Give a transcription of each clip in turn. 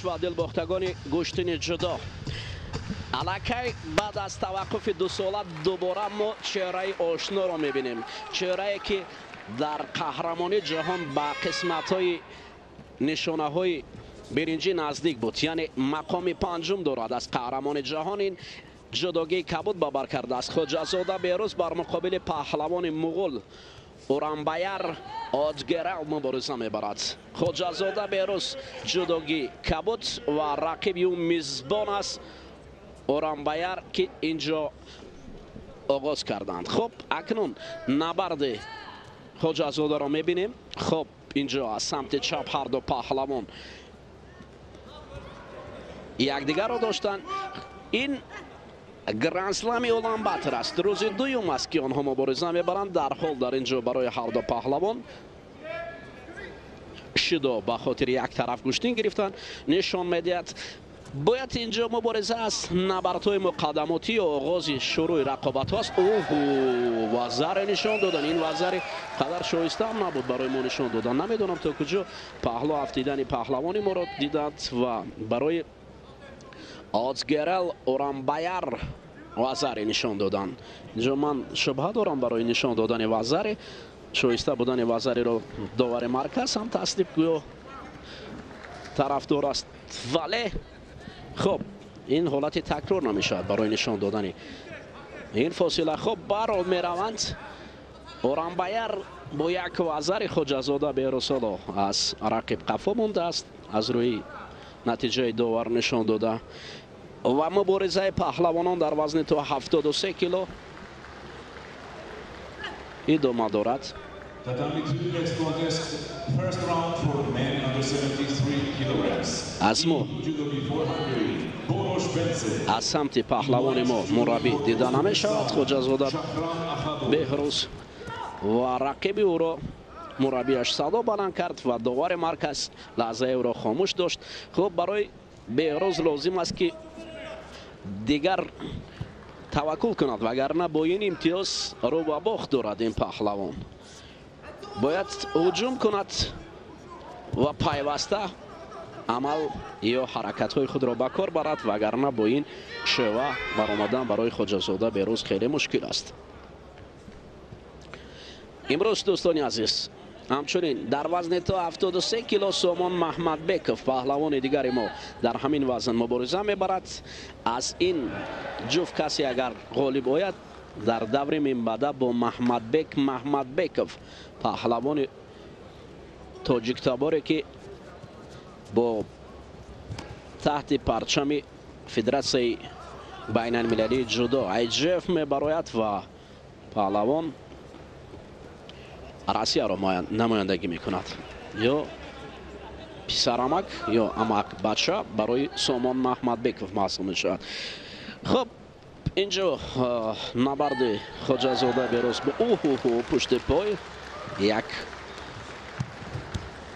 فراموش و دلباختگان گشتن جدا. الکی بعد از توقف 2 ساله دوباره ما چهره آشنا را میبینیم، چهره که در قهرمانی جهان با قسمت های نشانه های برنجی نزدیک بود، یعنی مقام 5م دارد از قهرمان جهان. این جداگی کبود بابر کرده است. خواجه‌زاده بهروز بر مقابل پهلوان مغول اورانبایر آدگرل مبارزه میبرد. خواجه‌زاده بهروز جداگی کبود و رقیب او میزبان است اورانبایر که اینجا آغاز کردند. خب اکنون نبرد خواجه‌زاده را میبینیم. خب اینجا از سمت چپ هر دو پهلوان یکدیگر را داشتن. این گرند اسلم اولانباتر است، روز دوم است که آنها مبارزه میبرند. در حال در اینجا برای هر دو پهلوان شدا به خاطر یک طرف گشتین گرفتن نشان میدهد باید اینجا مبارزه است. نبردهای مقدماتی و آغاز شروع رقابت هاست. وزر نشان دادن، این وزر قدر شایسته هم نبود برای ما نشان دادن. نمیدونم تا کجا پهلو افتیدن پهلوانی ما را دیدند و برای آدگرل اورانبایر وزر نشان دادن. اینجا من شبهه دارم برای نشان دادن وزر، شایسته بودن وزر را داور مرکز هم تصدیق گویا طرفدار است، ولی خب این حالت تکرار نمیشود برای نشان دادن این فاصله. خب برو میروند. اورانبایر با یک وزر خواجه‌زاده بهروز از رقیب قفا مونده است از روی نتیجه داور نشان داده و مبارزه پهلوانان در وزن تا 73 کیلو ادامه دارد. از ما از سمت پهلوان ما مربی دیده نمی شود. خواجه‌زاده بهروز و رقیب او را مربیش صدا بلند کرد و داور مرکز لحظه او را خاموش داشت. خب برای بهروز لازم است که دیگر توکل کند، وگرنه با این امتیاز رو به باخت دارد. این پهلوان باید هجوم کند و پیوسته عمل یا حرکت های خود را به کار برد، وگرنه با این شیوه برآمدن برای خواجه‌زاده بهروز خیلی مشکل است. امروز دوستان عزیز همچنین در وزن تا 73 کیلو سامان محمد بیکوف پهلوان دیگر ما در همین وزن مبارزه میبرد. از این جفت کسی اگر غالب آید در دور منبعده با محمد بیکوف پهلوان تاجیک تباری که با تحت پرچم فدراسیون بین المللی جودو IJF میبراید و پهلوان روسیه را نمایندگی میکند. یا پسرامک یا امک بچه برای سامان محمد بیکوف محسوب میشود. خب اینجا نبرد خواجه‌زاده بهروز با پشت پای یک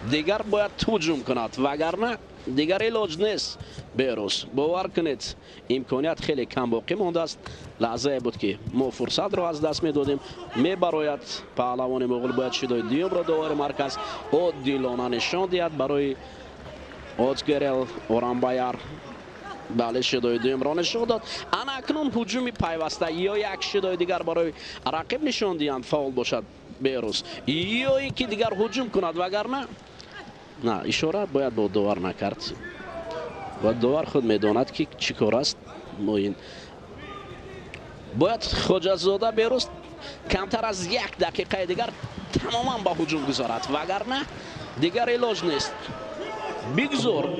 دیگر باید هجوم کند، وگرنه دیگر علاج نیست. بهروز باور کنید امکانیت خیلی کم باقی مانده است. لحظه بود که ما فرصت را از دست میدادیم. میبراید پهلوان مغول باید شدای دوم را داور مرکز عادلانه نشان دهد برای آدگرل اورانبایر. بله شدای دوم را نشان داد. اکنون هجوم پیوسته یا یک شدای دیگر برای رقیب نشان دهند فاول باشد بهروز، یا اینکه دیگر هجوم کند، وگرنه نه. اشاره باید با داور نکرد. و داور خود میداند که چی کار است. باید خواجه‌زاده بهروز کمتر از 1 دقیقه دیگر تماما با هجوم گذارد، وگرنه دیگر علاج نیست.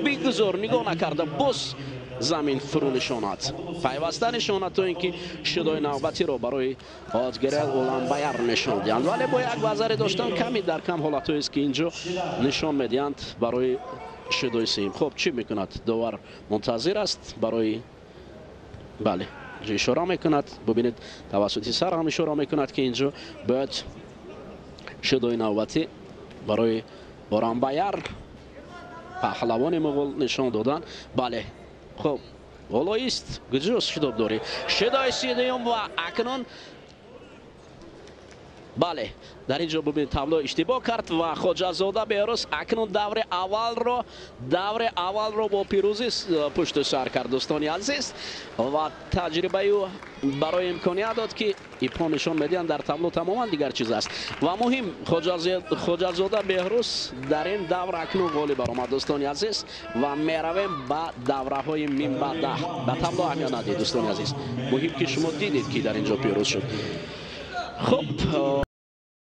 بگذار نگاه نکرده باز زمین فرو نشاند، پیوسته نشاند تا اینکه شدای نوبتی رو برای آدگرل اورانبایر نشان دهند. ولی با یک وزر داشتن کمی در کم حالتهایی است که اینجا نشان میدهند برای شدای سیم. خب چی میکند؟ داور منتظر است برای بله اشاره میکند. ببینید توسط سر هم اشاره میکند که اینجا باید شدای نوبتی برای اورانبایر پهلوان مغول نشان دادن. بله خب حالا است گجوز شداب داری شدای سیدیم و اکنون بله در اینجا ببینید تابلو اشتباه کرد و خواجه‌زاده بهروز اکنون دور اول رو با پیروزی پشت سر کرد دوستان عزیز و تجربه او برای امکانیت داد که ایپا نشان میدن در تابلو تماما دیگر چیز است و مهم خواجه‌زاده بهروز در این دور اکنون غالب برآمد دوستان عزیز و میرویم به دوره های میم به 10 به تابلو همیان ندید دوستان عزیز مهم که شما دیدید که در اینجا پیروز شد. خب